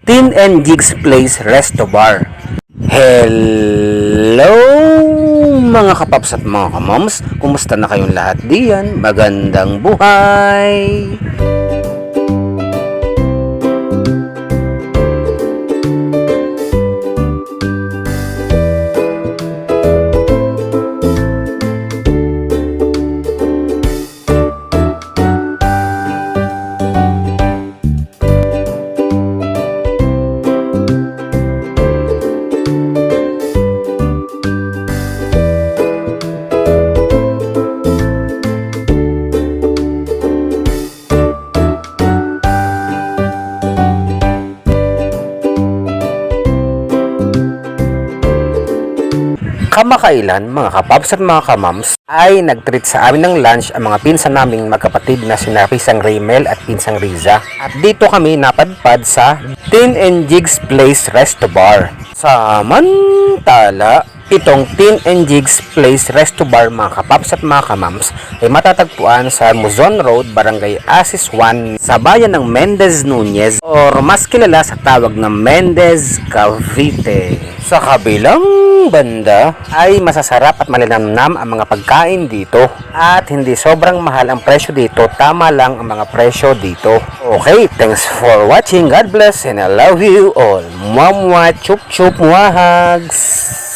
Tin and Jigs Place Resto Bar. Hello mga kapaps at mga kamoms, kumusta na kayong lahat diyan? Magandang buhay! Kamakailan mga kapaps at mga kamams ay nag-treat sa amin ng lunch ang mga pinsan naming magkapatid na sina Pisang Raymel at Pinsang Riza. At dito kami napadpad sa Tin and Jigs Place Resto Bar. Samantala, itong Tin and Jigs Place Resto Bar mga kapaps at mga kamams ay matatagpuan sa Muzon Road, Barangay Asis 1 sa bayan ng Mendez Nunez or mas kilala sa tawag na Mendez, Cavite. Sa kabilang banda ay masasarap at malinamnam ang mga pagkain dito at hindi sobrang mahal ang presyo dito, tama lang ang mga presyo dito. Okay, thanks for watching. God bless and I love you all. Mamwa chup chup wahags.